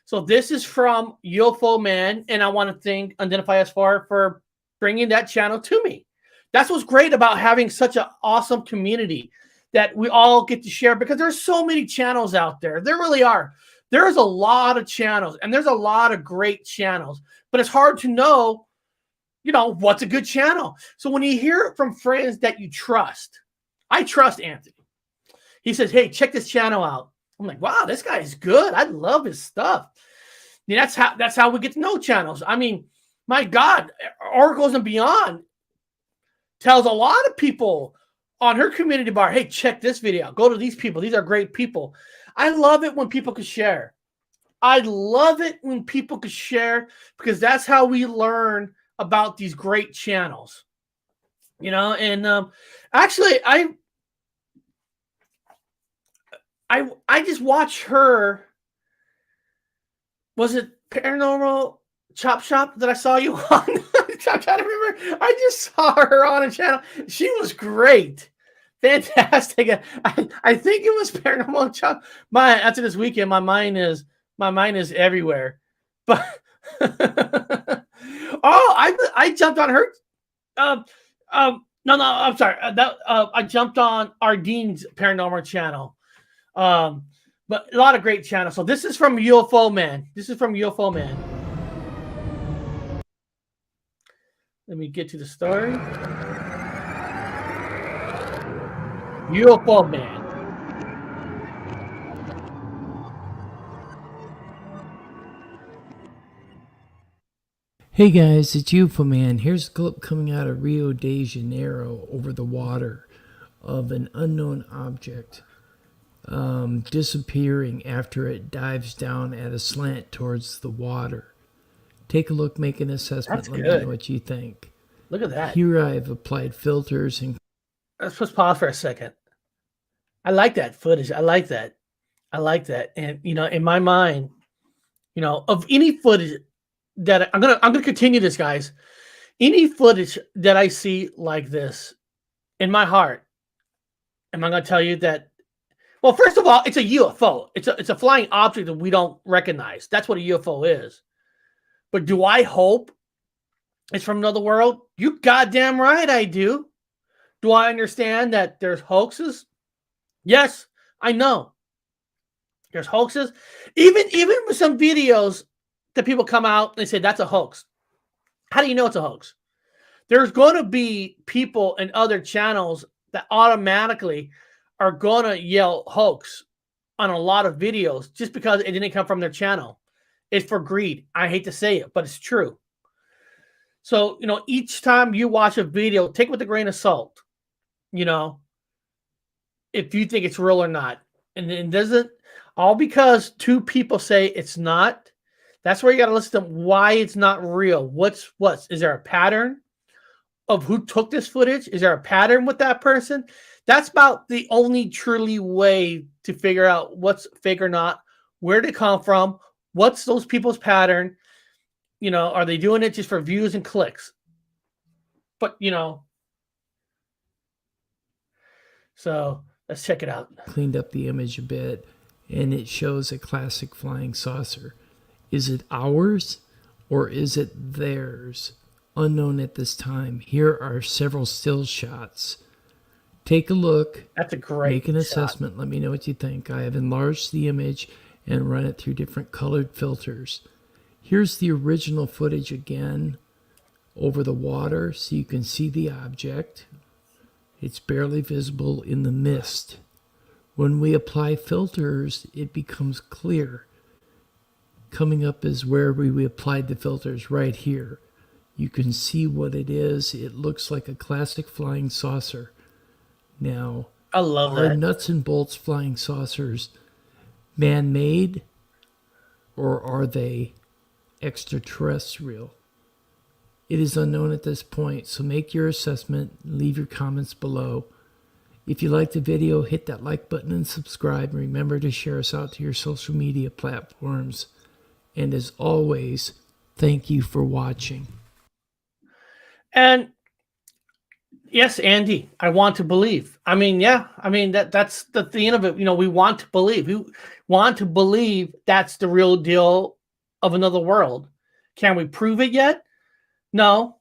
So this is from UFO Man, and I want to thank Unidentified S4 for bringing that channel to me. That's what's great about having such an awesome community that we all get to share, because there's so many channels out there. There really are. There's a lot of channels, and there's a lot of great channels, but it's hard to know what's a good channel. So when you hear it from friends that you trust, I trust Anthony. He says, hey, check this channel out. I'm like, wow, this guy is good. I love his stuff. That's how we get to know channels. I mean, my God, Oracles and Beyond tells a lot of people on her community bar, hey, check this video out. Go to these people. These are great people. I love it when people can share. I love it when people can share, because that's how we learn about these great channels, and actually I just watched her. Was it Paranormal Chop Shop that I saw you on? I'm trying to remember. I just saw her on a channel. She was great. Fantastic. I think it was Paranormal Chop. After this weekend, my mind is everywhere. But I jumped on her. No, I'm sorry. I jumped on Ardene's Paranormal channel. But a lot of great channels. So this is from UFO Man. Let me get to the story. UFO man. Hey guys, it's UFO Man. Here's a clip coming out of Rio De Janeiro over the water of an unknown object disappearing after it dives down at a slant towards the water. Take a look, make an assessment, let me know what you think. Look at that. Here I've applied filters and... Let's just pause for a second. I like that footage. I like that. And, you know, in my mind, you know, of any footage that I'm gonna continue this, guys. Any footage that I see like this, in my heart, am I gonna tell you that? Well, first of all, it's a UFO. It's a flying object that we don't recognize. That's what a UFO is. But do I hope it's from another world? You goddamn right I do. Do I understand that there's hoaxes? Yes, I know. There's hoaxes. Even with some videos that people come out and they say that's a hoax. How do you know it's a hoax? There's going to be people in other channels that automatically are going to yell hoax on a lot of videos just because it didn't come from their channel. It's for greed. I hate to say it, but it's true. So, you know, each time you watch a video, take it with a grain of salt, you know, if you think it's real or not. And it doesn't, all because two people say it's not. That's where you got to listen to why it's not real. What's is there a pattern of who took this footage? Is there a pattern with that person? That's about the only truly way to figure out what's fake or not, where they come from, what's those people's pattern. You know, are they doing it just for views and clicks? But, you know, so let's check it out. Cleaned up the image a bit, and it shows a classic flying saucer. Is it ours or is it theirs? Unknown at this time. Here are several still shots. Take a look. That's a great Make an shot. assessment. Let me know what you think. I have enlarged the image and run it through different colored filters. Here's the original footage again over the water so you can see the object. It's barely visible in the mist. When we apply filters, it becomes clear. Coming up is where we applied the filters right here. You can see what it is. It looks like a classic flying saucer. Now, I love are that. nuts and bolts flying saucers man-made or are they extraterrestrial? It is unknown at this point, so make your assessment. Leave your comments below. If you liked the video, hit that like button and subscribe. Remember to share us out to your social media platforms. And as always, thank you for watching. And yes, Andy, I want to believe. I mean, yeah, I mean, that's the thing of it. You know, we want to believe. We want to believe that's the real deal of another world. Can we prove it yet? No,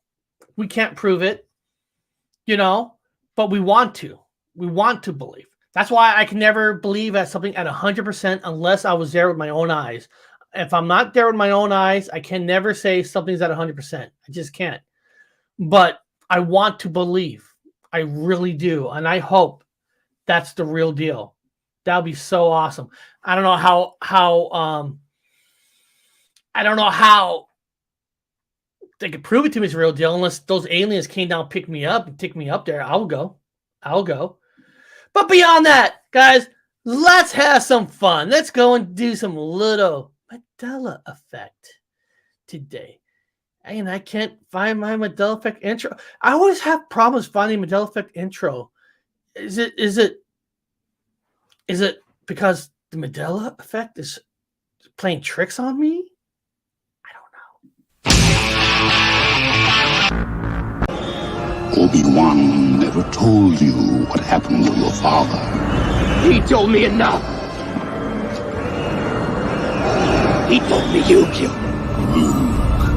we can't prove it, you know, but we want to. We want to believe. That's why I can never believe at something at 100% unless I was there with my own eyes. If I'm not there with my own eyes, I can never say something's at 100%. I just can't. But I want to believe. I really do. And I hope that's the real deal. That would be so awesome. I don't know how they could prove it to me it's a real deal unless those aliens came down, pick me up, and take me up there. I'll go. But beyond that, guys, let's have some fun. Let's go and do some little Mandela effect today. And I can't find my Mandela effect intro. I always have problems finding Mandela effect intro. Is it because the Mandela effect is playing tricks on me? Obi-Wan never told you what happened to your father. He told me enough. He told me you killed him. Luke,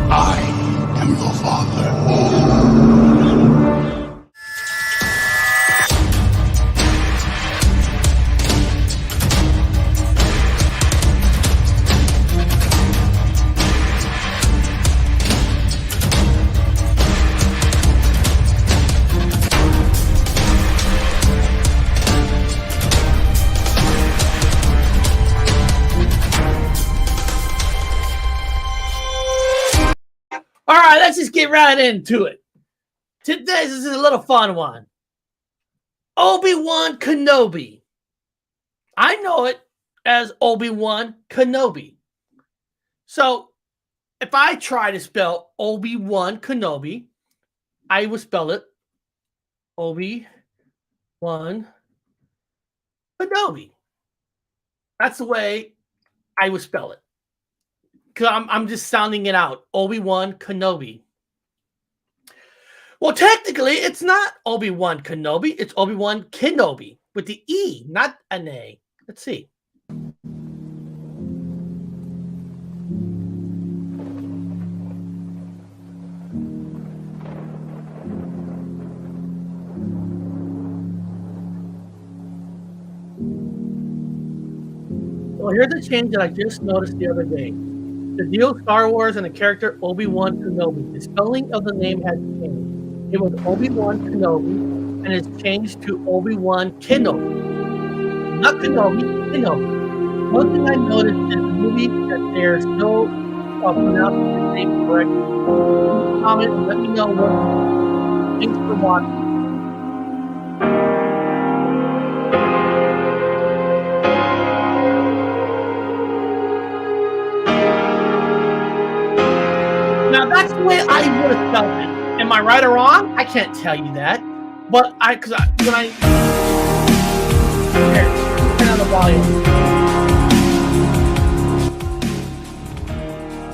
I am your father. All right, let's just get right into it. Today, this is a little fun one. Obi-Wan Kenobi. I know it as Obi-Wan Kenobi. So, if I try to spell Obi-Wan Kenobi, I will spell it Obi-Wan Kenobi. That's the way I would spell it. Because I'm just sounding it out. Obi-Wan Kenobi. Well, technically, it's not Obi-Wan Kenobi. It's Obi-Wan Kenobi with the E, not an A. Let's see. Well, here's a change that I just noticed the other day. The deal Star Wars and the character Obi-Wan Kenobi. The spelling of the name has changed. It was Obi-Wan Kenobi, and it's changed to Obi-Wan Kenobi. Not Kenobi, Kenobi. One thing I noticed in the movie that they're still pronouncing the name correctly. Comment and let me know what. Thanks for watching. Now that's the way I would have felt it. Am I right or wrong? I can't tell you that. But when I here, turn on the volume.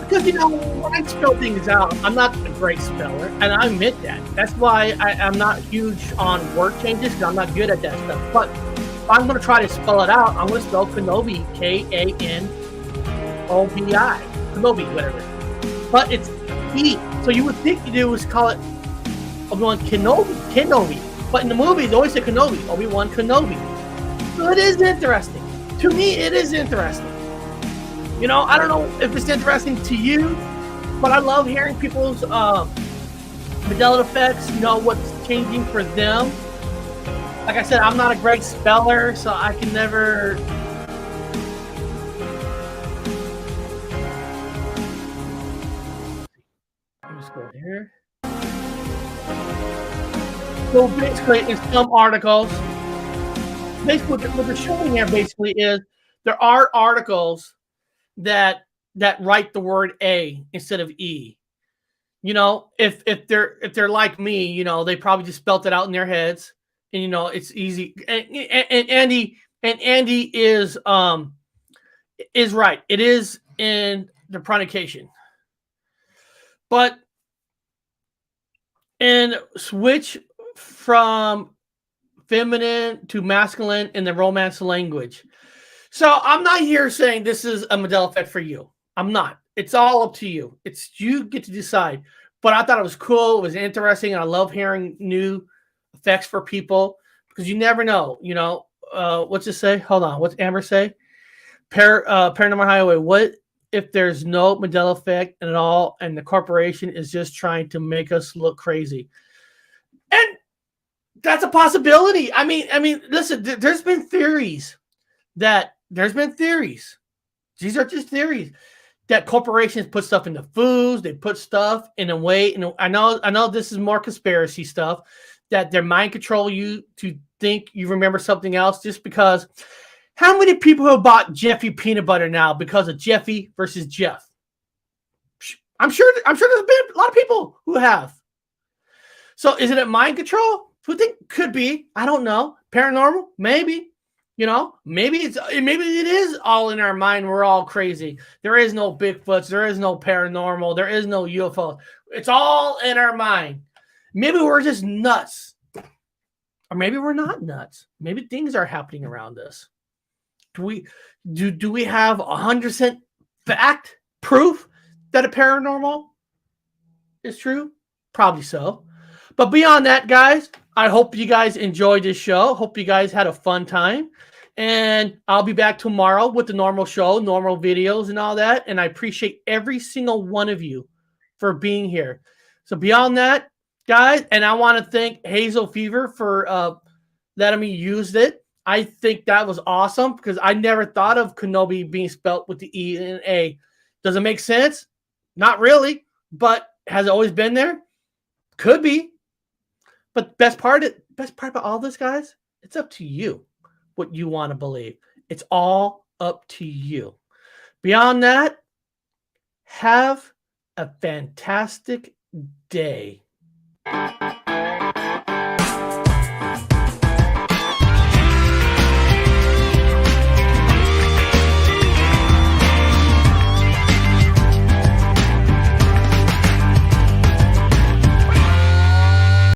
Because when I spell things out, I'm not a great speller, and I admit that. That's why I'm not huge on word changes, because I'm not good at that stuff. But if I'm going to try to spell it out, I'm going to spell Kenobi, Kanobi, Kenobi, whatever. But it's E. So you would think you do is call it Obi-Wan Kenobi. But in the movie, they always say Kenobi, Obi-Wan Kenobi. So it is interesting. To me, it is interesting. I don't know if it's interesting to you, but I love hearing people's Mandela effects, what's changing for them. Like I said, I'm not a great speller, so I can never... Let's go here. So basically, in some articles, basically what they're showing here basically is there are articles that write the word A instead of E. If they're like me, they probably just spelt it out in their heads, and it's easy. And Andy is right. It is in the pronunciation, but and switch from feminine to masculine in the Romance language. So I'm not here saying this is a Mandela effect for you. I'm not. It's all up to you. You get to decide. But I thought it was cool. It was interesting. And I love hearing new effects for people because you never know. What's it say? Hold on. What's Amber say? Paranormal Highway. What if there's no Mandela effect at all and the corporation is just trying to make us look crazy? And that's a possibility. I mean, listen, there's been theories. These are just theories that corporations put stuff in the foods. They put stuff in a way. I know this is more conspiracy stuff, that they're mind control you to think you remember something else just because. How many people have bought Jeffy peanut butter now because of Jeffy versus Jeff? I'm sure there's been a lot of people who have. So is it a mind control? Who think could be? I don't know. Paranormal? Maybe. Maybe it is all in our mind. We're all crazy. There is no Bigfoots. There is no paranormal. There is no UFO. It's all in our mind. Maybe we're just nuts. Or maybe we're not nuts. Maybe things are happening around us. Do we have 100% fact proof that a paranormal is true? Probably so. But beyond that, guys, I hope you guys enjoyed this show. Hope you guys had a fun time. And I'll be back tomorrow with the normal show, normal videos and all that. And I appreciate every single one of you for being here. So beyond that, guys, and I want to thank Hazel Fever for letting me use it. I think that was awesome because I never thought of Kenobi being spelt with the E and A. Does it make sense? Not really. But Has it always been there? Could be. But best part about all this, guys, it's up to you what you want to believe. It's all up to you. Beyond that, have a fantastic day.